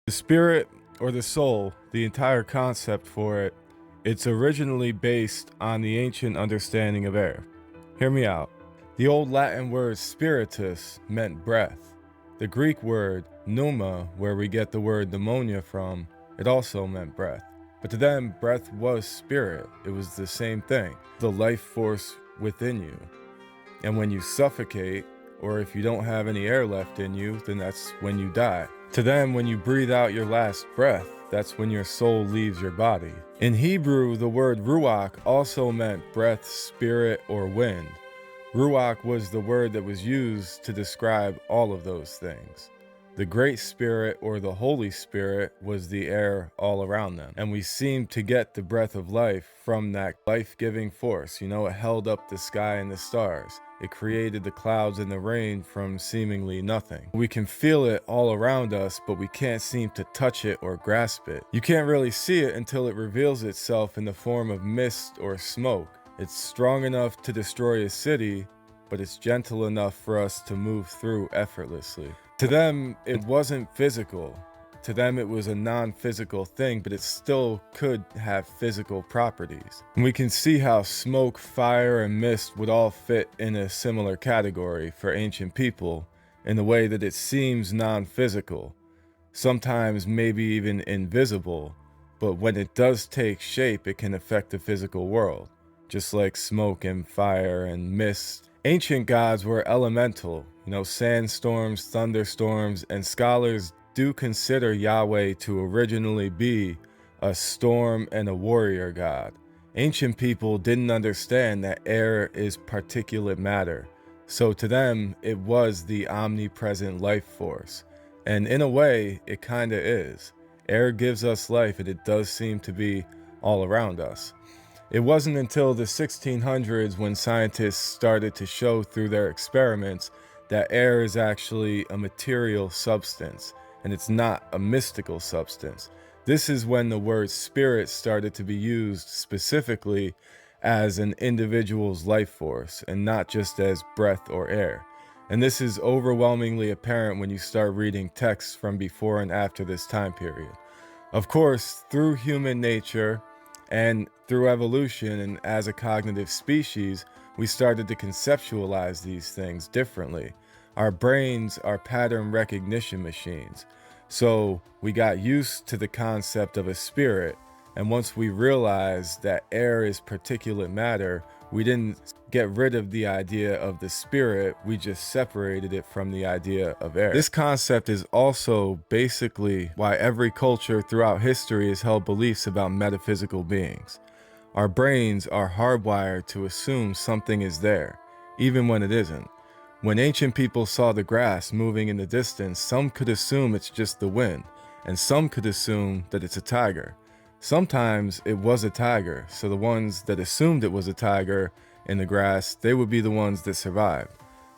The spirit or the soul, the entire concept for it, it's originally based on the ancient understanding of air. Hear me out. The old Latin word spiritus meant breath. The Greek word pneuma, where we get the word pneumonia from, it also meant breath. But to them, breath was spirit. It was the same thing, the life force within you. And when you suffocate, or if you don't have any air left in you, then that's when you die. To them, when you breathe out your last breath, that's when your soul leaves your body. In Hebrew, the word Ruach also meant breath, spirit, or wind. Ruach was the word that was used to describe all of those things. The Great Spirit or the Holy Spirit was the air all around them. And we seemed to get the breath of life from that life-giving force. You know, it held up the sky and the stars. It created the clouds and the rain from seemingly nothing. We can feel it all around us, but we can't seem to touch it or grasp it. You can't really see it until it reveals itself in the form of mist or smoke. It's strong enough to destroy a city, but it's gentle enough for us to move through effortlessly. To them, it wasn't physical. To them, it was a non-physical thing, but it still could have physical properties. And we can see how smoke, fire, and mist would all fit in a similar category for ancient people in the way that it seems non-physical, sometimes maybe even invisible, but when it does take shape, it can affect the physical world, just like smoke and fire and mist. Ancient gods were elemental, sandstorms, thunderstorms, and scholars do consider Yahweh to originally be a storm and a warrior god. Ancient people didn't understand that air is particulate matter, so to them it was the omnipresent life force. And in a way, it kinda is. Air gives us life, and it does seem to be all around us. It wasn't until the 1600s when scientists started to show through their experiments that air is actually a material substance, and it's not a mystical substance. This is when the word spirit started to be used specifically as an individual's life force, and not just as breath or air. And this is overwhelmingly apparent when you start reading texts from before and after this time period. Of course, through human nature, and through evolution and as a cognitive species, we started to conceptualize these things differently. Our brains are pattern recognition machines. So we got used to the concept of a spirit, and once we realized that air is particulate matter, we didn't get rid of the idea of the spirit, we just separated it from the idea of air. This concept is also basically why every culture throughout history has held beliefs about metaphysical beings. Our brains are hardwired to assume something is there, even when it isn't. When ancient people saw the grass moving in the distance, some could assume it's just the wind, and some could assume that it's a tiger. Sometimes it was a tiger, so the ones that assumed it was a tiger in the grass, they would be the ones that survived.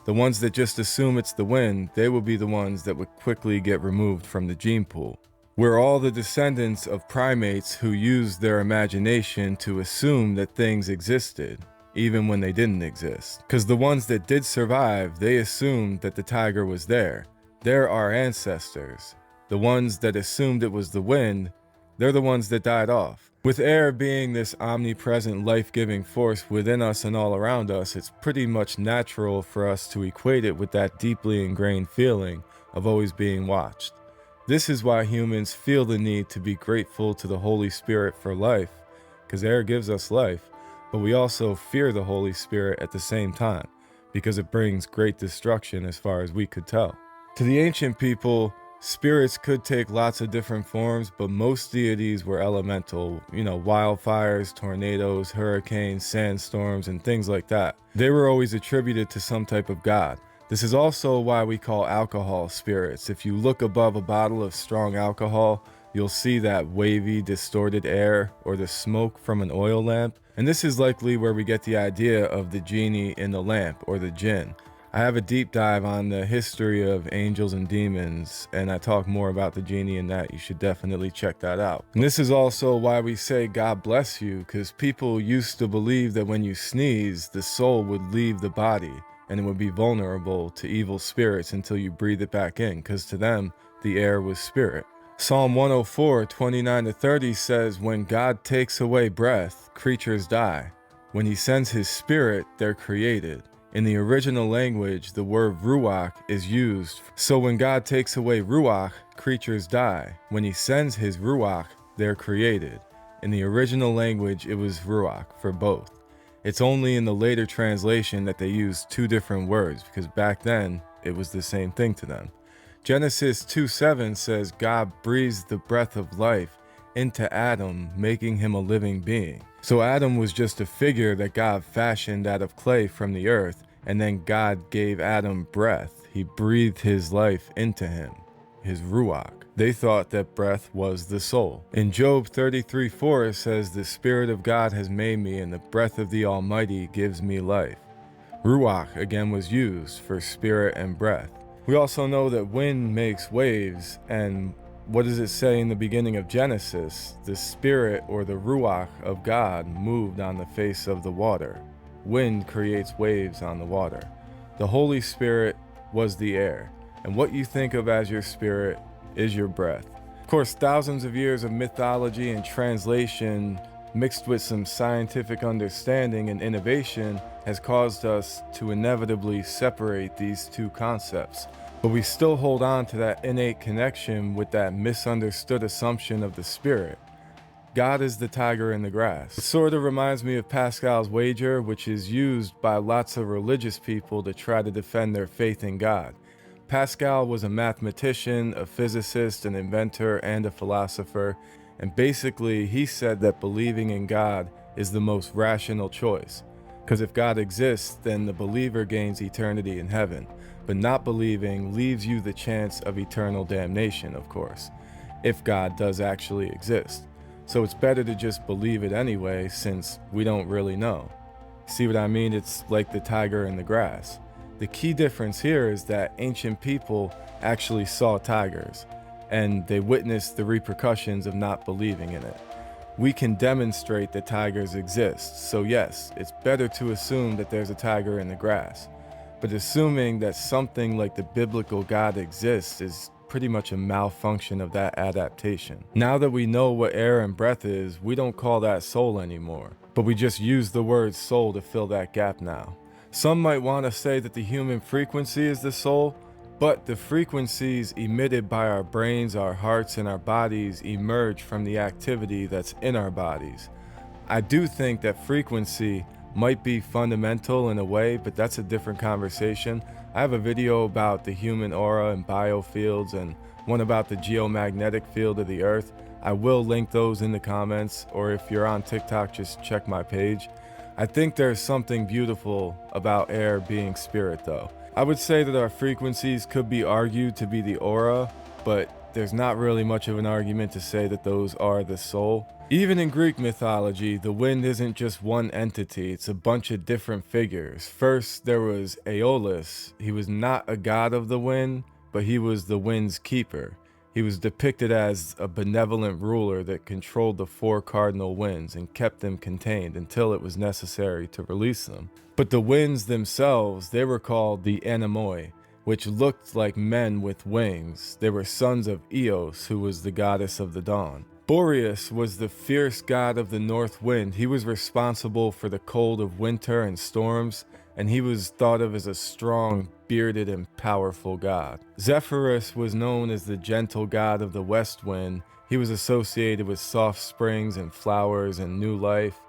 The ones that just assume it's the wind, they would be the ones that would quickly get removed from the gene pool. We're all the descendants of primates who used their imagination to assume that things existed, even when they didn't exist. Because the ones that did survive, they assumed that the tiger was there. They're our ancestors. The ones that assumed it was the wind, they're the ones that died off. With air being this omnipresent life-giving force within us and all around us, it's pretty much natural for us to equate it with that deeply ingrained feeling of always being watched. This is why humans feel the need to be grateful to the Holy Spirit for life, because air gives us life, but we also fear the Holy Spirit at the same time, because it brings great destruction as far as we could tell. To the ancient people, spirits could take lots of different forms, but most deities were elemental, wildfires, tornadoes, hurricanes, sandstorms, and things like that. They were always attributed to some type of god. This is also why we call alcohol spirits. If you look above a bottle of strong alcohol, you'll see that wavy, distorted air or the smoke from an oil lamp. And this is likely where we get the idea of the genie in the lamp or the jinn. I have a deep dive on the history of angels and demons, and I talk more about the genie in that. You should definitely check that out. And this is also why we say God bless you, because people used to believe that when you sneeze, the soul would leave the body and it would be vulnerable to evil spirits until you breathe it back in, because to them, the air was spirit. Psalm 104, 29-30 says, when God takes away breath, creatures die. When he sends his spirit, they're created. In the original language, the word Ruach is used. So when God takes away Ruach, creatures die. When he sends his Ruach, they're created. In the original language, it was Ruach for both. It's only in the later translation that they used two different words, because back then, it was the same thing to them. Genesis 2:7 says God breathes the breath of life into Adam, making him a living being. So Adam was just a figure that God fashioned out of clay from the earth, and then God gave Adam breath. He breathed his life into him, his Ruach. They thought that breath was the soul. In Job 33:4 it says, the Spirit of God has made me, and the breath of the Almighty gives me life. Ruach again was used for spirit and breath. We also know that wind makes waves, and what does it say in the beginning of Genesis? The Spirit, or the Ruach of God, moved on the face of the water. Wind creates waves on the water. The Holy Spirit was the air, and what you think of as your spirit is your breath. Of course, thousands of years of mythology and translation mixed with some scientific understanding and innovation has caused us to inevitably separate these two concepts. But we still hold on to that innate connection with that misunderstood assumption of the spirit. God is the tiger in the grass. It sort of reminds me of Pascal's wager, which is used by lots of religious people to try to defend their faith in God. Pascal was a mathematician, a physicist, an inventor, and a philosopher, and basically he said that believing in God is the most rational choice. Because if God exists, then the believer gains eternity in heaven, but not believing leaves you the chance of eternal damnation, of course, if God does actually exist. So it's better to just believe it anyway, since we don't really know. See what I mean? It's like the tiger in the grass. The key difference here is that ancient people actually saw tigers, and they witnessed the repercussions of not believing in it. We can demonstrate that tigers exist, so yes, it's better to assume that there's a tiger in the grass. But assuming that something like the biblical God exists is pretty much a malfunction of that adaptation. Now that we know what air and breath is, we don't call that soul anymore, but we just use the word soul to fill that gap now. Some might want to say that the human frequency is the soul, but the frequencies emitted by our brains, our hearts, and our bodies emerge from the activity that's in our bodies. I do think that frequency might be fundamental in a way, but that's a different conversation. I have a video about the human aura and biofields, and one about the geomagnetic field of the earth. I will link those in the comments, or if you're on TikTok, just check my page. I think there's something beautiful about air being spirit though. I would say that our frequencies could be argued to be the aura, but there's not really much of an argument to say that those are the soul. Even in Greek mythology, the wind isn't just one entity, it's a bunch of different figures. First, there was Aeolus. He was not a god of the wind, but he was the wind's keeper. He was depicted as a benevolent ruler that controlled the four cardinal winds and kept them contained until it was necessary to release them. But the winds themselves, they were called the anemoi, which looked like men with wings. They were sons of Eos, who was the goddess of the dawn. Boreas was the fierce god of the north wind. He was responsible for the cold of winter and storms, and he was thought of as a strong, bearded, and powerful god. Zephyrus was known as the gentle god of the west wind. He was associated with soft springs and flowers and new life.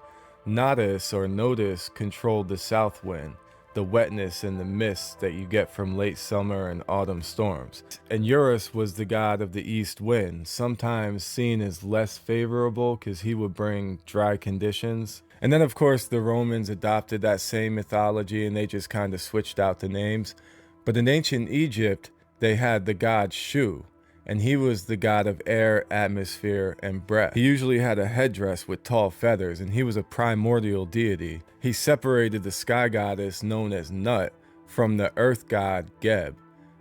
Nodus or Notus controlled the south wind, the wetness and the mist that you get from late summer and autumn storms. And Eurus was the god of the east wind, sometimes seen as less favorable because he would bring dry conditions. And then of course the Romans adopted that same mythology and they just kind of switched out the names. But in ancient Egypt, they had the god Shu, and he was the god of air, atmosphere, and breath. He usually had a headdress with tall feathers, and he was a primordial deity. He separated the sky goddess known as Nut from the earth god Geb,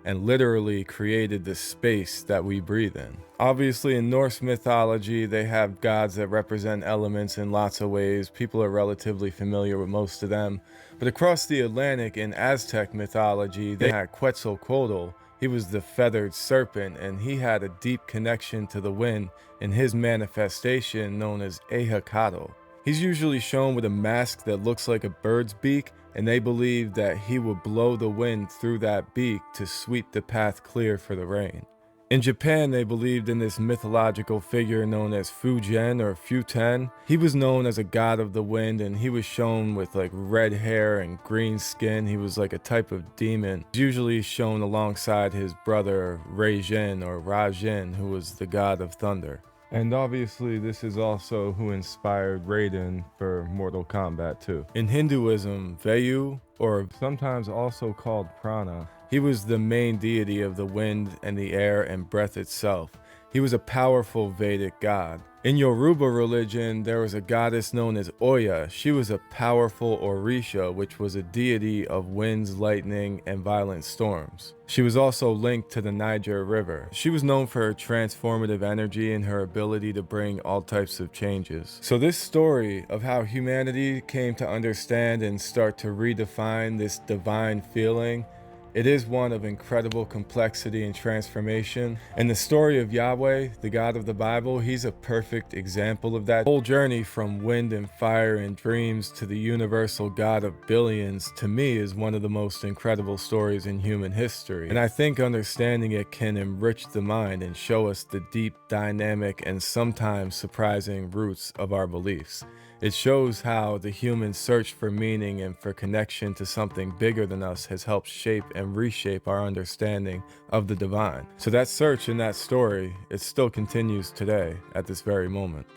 and literally created the space that we breathe in. Obviously in Norse mythology, they have gods that represent elements in lots of ways. People are relatively familiar with most of them. But across the Atlantic in Aztec mythology, they had Quetzalcoatl, He was the feathered serpent, and he had a deep connection to the wind in his manifestation known as Ehakado. He's usually shown with a mask that looks like a bird's beak, and they believe that he would blow the wind through that beak to sweep the path clear for the rain. In Japan, they believed in this mythological figure known as Fujen or Futen. He was known as a god of the wind, and he was shown with like red hair and green skin. He was like a type of demon, usually shown alongside his brother Reijin or Rajin, who was the god of thunder. And obviously this is also who inspired Raiden for Mortal Kombat 2. In Hinduism, Vayu, or sometimes also called Prana, he was the main deity of the wind and the air and breath itself. He was a powerful Vedic god. In Yoruba religion, there was a goddess known as Oya. She was a powerful Orisha, which was a deity of winds, lightning, and violent storms. She was also linked to the Niger River. She was known for her transformative energy and her ability to bring all types of changes. So this story of how humanity came to understand and start to redefine this divine feeling, it is one of incredible complexity and transformation. And the story of Yahweh, the God of the Bible, he's a perfect example of that. Whole journey from wind and fire and dreams to the universal God of billions, to me, is one of the most incredible stories in human history. And I think understanding it can enrich the mind and show us the deep, dynamic, and sometimes surprising roots of our beliefs. It shows how the human search for meaning and for connection to something bigger than us has helped shape and reshape our understanding of the divine. So that search in that story, it still continues today at this very moment.